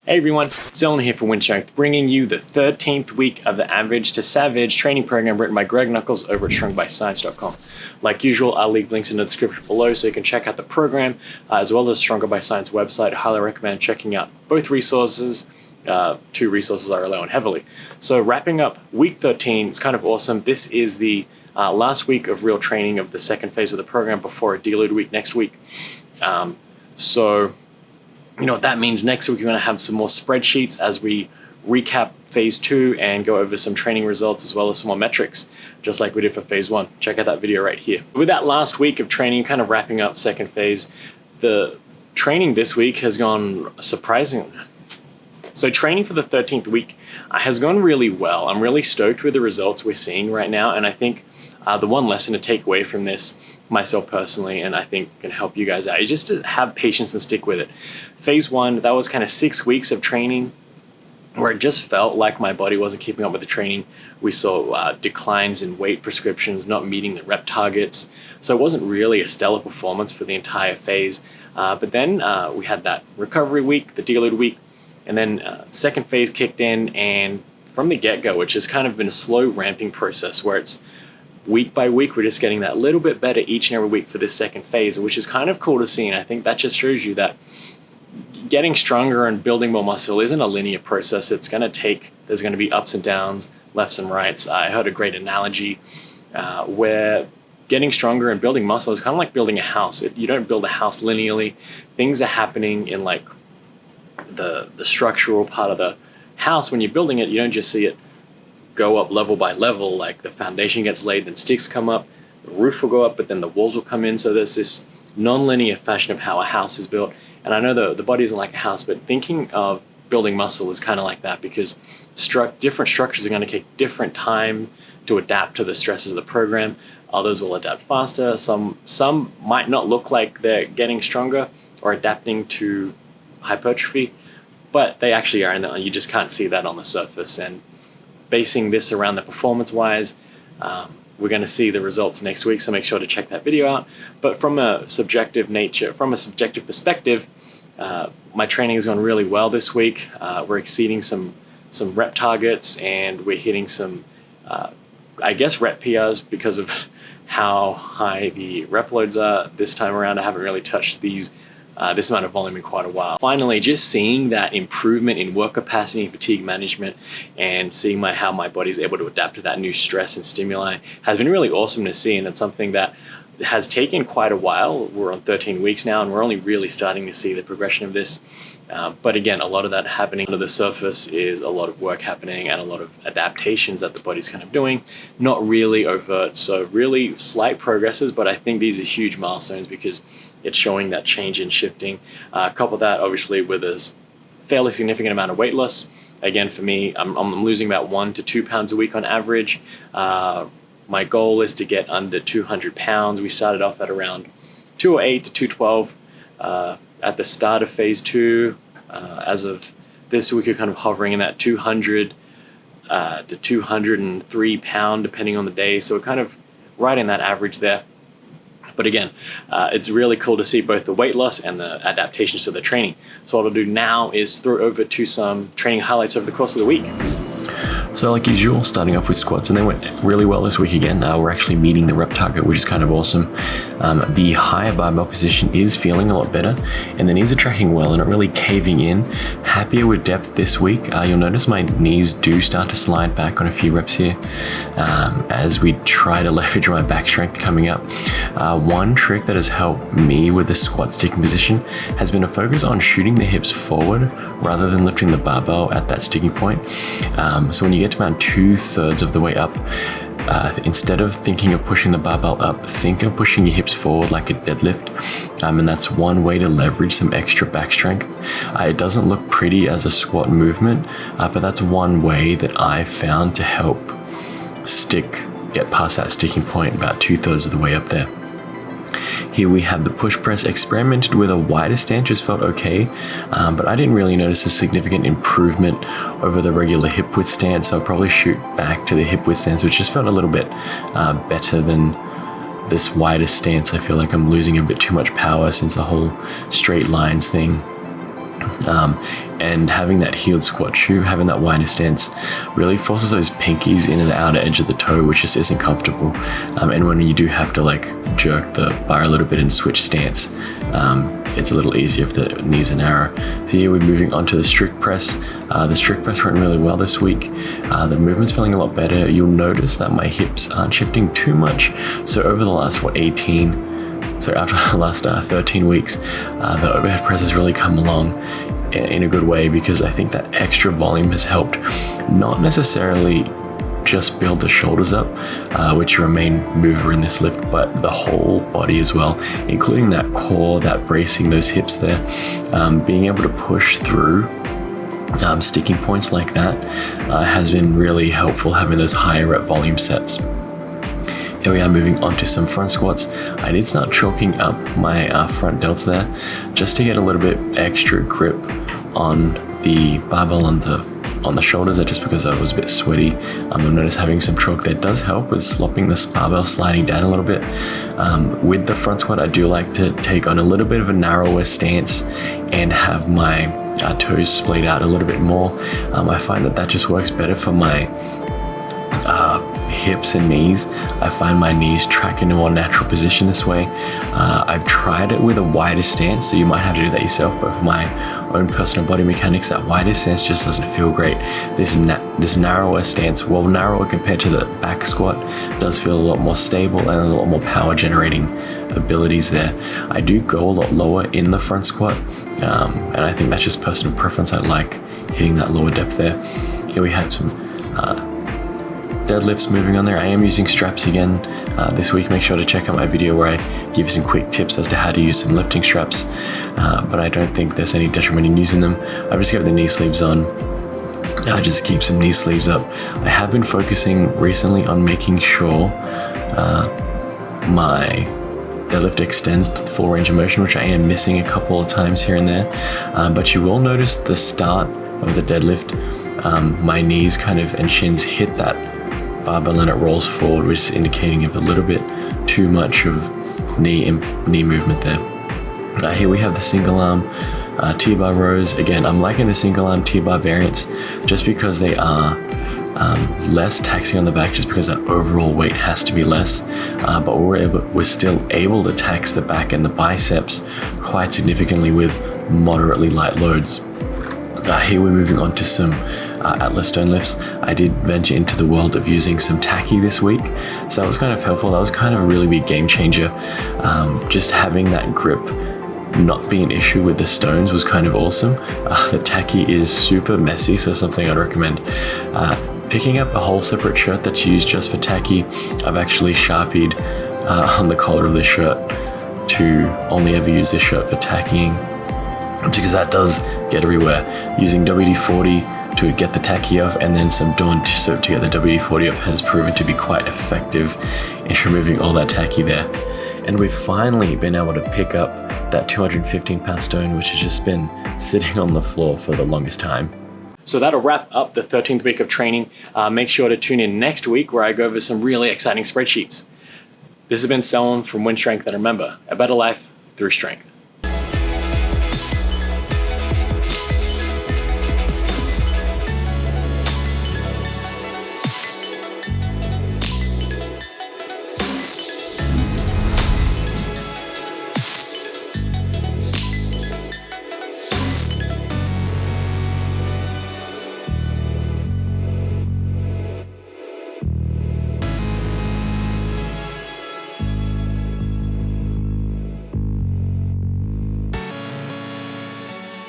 Hey everyone, Zelna here for Wynn, bringing you the 13th week of the Average to Savage training program written by Greg Nuckols over at Stronger-by-Science.com. Like usual, I'll leave links in the description below so you can check out the program, as well as Stronger by Science website. I highly recommend checking out both resources. Two resources I rely on heavily. So wrapping up week 13, it's kind of awesome. This is the last week of real training of the second phase of the program before a deload week next week. So you know what that means. Next week we're going to have some more spreadsheets as we recap phase 2 and go over some training results as well as some more metrics, just like we did for phase 1. Check out that video right here. With that last week of training, kind of wrapping up second phase, the training this week has gone surprisingly. So training for the 13th week has gone really well. I'm really stoked with the results we're seeing right now, and I think the one lesson to take away from this, myself personally, and I think can help you guys out, is just to have patience and stick with it. Phase 1, that was kind of 6 weeks of training where it just felt like my body wasn't keeping up with the training. We saw declines in weight prescriptions, not meeting the rep targets. So it wasn't really a stellar performance for the entire phase. But then we had that recovery week, the deload week, and then second phase kicked in, and from the get-go, which has kind of been a slow ramping process where it's week by week, we're just getting that little bit better each and every week for this second phase, which is kind of cool to see. And I think that just shows you that getting stronger and building more muscle isn't a linear process. It's going to take, there's going to be ups and downs, lefts and rights. I heard a great analogy where getting stronger and building muscle is kind of like building a house. You don't build a house linearly. Things are happening in like the structural part of the house. When you're building it, you don't just see it go up level by level. Like the foundation gets laid, then sticks come up, the roof will go up, but then the walls will come in. So there's this non-linear fashion of how a house is built. And I know the body isn't like a house, but thinking of building muscle is kind of like that, because different structures are going to take different time to adapt to the stresses of the program. Others will adapt faster. Some might not look like they're getting stronger or adapting to hypertrophy, but they actually are, and you just can't see that on the surface. And basing this around the performance-wise, we're going to see the results next week, so make sure to check that video out. But from a subjective perspective, my training has gone really well this week. We're exceeding some rep targets, and we're hitting some, I guess, rep PRs because of how high the rep loads are this time around. I haven't really touched this amount of volume in quite a while. Finally, just seeing that improvement in work capacity and fatigue management, and seeing how my body is able to adapt to that new stress and stimuli has been really awesome to see, and it's something that has taken quite a while. We're on 13 weeks now, and we're only really starting to see the progression of this. But again, a lot of that happening under the surface is a lot of work happening and a lot of adaptations that the body's kind of doing, not really overt. So really slight progresses, but I think these are huge milestones because it's showing that change in shifting. Couple that obviously with a fairly significant amount of weight loss. Again, for me, I'm losing about 1 to 2 pounds a week on average. My goal is to get under 200 pounds. We started off at around 208 to 212 at the start of phase 2. As of this week, we're kind of hovering in that 200 to 203 pound, depending on the day. So we're kind of right in that average there. But again, it's really cool to see both the weight loss and the adaptations to the training. So what I'll do now is throw over to some training highlights over the course of the week. So like usual, starting off with squats, and they went really well this week again. We're actually meeting the rep target, which is kind of awesome. The higher barbell position is feeling a lot better, and the knees are tracking well and not really caving in. Happier with depth this week. You'll notice my knees do start to slide back on a few reps here as we try to leverage my back strength coming up. One trick that has helped me with the squat sticking position has been a focus on shooting the hips forward rather than lifting the barbell at that sticking point. So when you get to around 2/3 of the way up, instead of thinking of pushing the barbell up, think of pushing your hips forward like a deadlift. And that's one way to leverage some extra back strength. It doesn't look pretty as a squat movement, but that's one way that I found to help get past that sticking point about 2/3 of the way up there. Here we have the push press. Experimented with a wider stance, just felt okay, but I didn't really notice a significant improvement over the regular hip width stance, so I'll probably shoot back to the hip width stance, which just felt a little bit better than this wider stance. I feel like I'm losing a bit too much power since the whole straight lines thing. And having that heeled squat shoe, having that wider stance, really forces those pinkies into the outer edge of the toe, which just isn't comfortable. And when you do have to like jerk the bar a little bit and switch stance, it's a little easier if the knees are narrow. So here we're moving on to the strict press. The strict press went really well this week. The movement's feeling a lot better. You'll notice that my hips aren't shifting too much. So over the last, after the last 13 weeks, the overhead press has really come along in a good way, because I think that extra volume has helped not necessarily just build the shoulders up, which are a main mover in this lift, but the whole body as well, including that core, that bracing those hips there, being able to push through sticking points like that has been really helpful, having those higher rep volume sets. Here we are moving on to some front squats. I did start chalking up my front delts there just to get a little bit extra grip on the barbell on the shoulders there, just because I was a bit sweaty. I've noticed having some chalk there does help with slopping this barbell sliding down a little bit. With the front squat, I do like to take on a little bit of a narrower stance and have my toes splayed out a little bit more. I find that just works better for my hips and knees. I find my knees track in a more natural position this way. I've tried it with a wider stance, so you might have to do that yourself, but for my own personal body mechanics, that wider stance just doesn't feel great. This narrower stance, well, narrower compared to the back squat, does feel a lot more stable and a lot more power generating abilities there. I do go a lot lower in the front squat, and I think that's just personal preference. I like hitting that lower depth there. Here we have some deadlifts moving on there. I am using straps again this week. Make sure to check out my video where I give you some quick tips as to how to use some lifting straps, but I don't think there's any detriment in using them. I've just got the knee sleeves on. I just keep some knee sleeves up. I have been focusing recently on making sure my deadlift extends to the full range of motion, which I am missing a couple of times here and there, but you will notice the start of the deadlift, my knees and shins hit that barbell and it rolls forward, which is indicating of a little bit too much of knee movement there. Here we have the single arm T-bar rows. Again, I'm liking the single arm T-bar variants just because they are less taxing on the back, just because that overall weight has to be less, but we're still able to tax the back and the biceps quite significantly with moderately light loads. Here we're moving on to some Atlas stone lifts. I did venture into the world of using some tacky this week, so that was kind of helpful. That was kind of a really big game changer. Just having that grip not be an issue with the stones was kind of awesome. The tacky is super messy, so something I'd recommend picking up a whole separate shirt that's used just for tacky. I've actually sharpied on the collar of this shirt to only ever use this shirt for tackying, because that does get everywhere. Using WD-40 to get the tacky off and then some Dawn soap to get the WD-40 off has proven to be quite effective in removing all that tacky there. And we've finally been able to pick up that 215-pound stone, which has just been sitting on the floor for the longest time. So that'll wrap up the 13th week of training. Make sure to tune in next week where I go over some really exciting spreadsheets. This has been Selwyn from Wynn Strength, and remember, a better life through strength.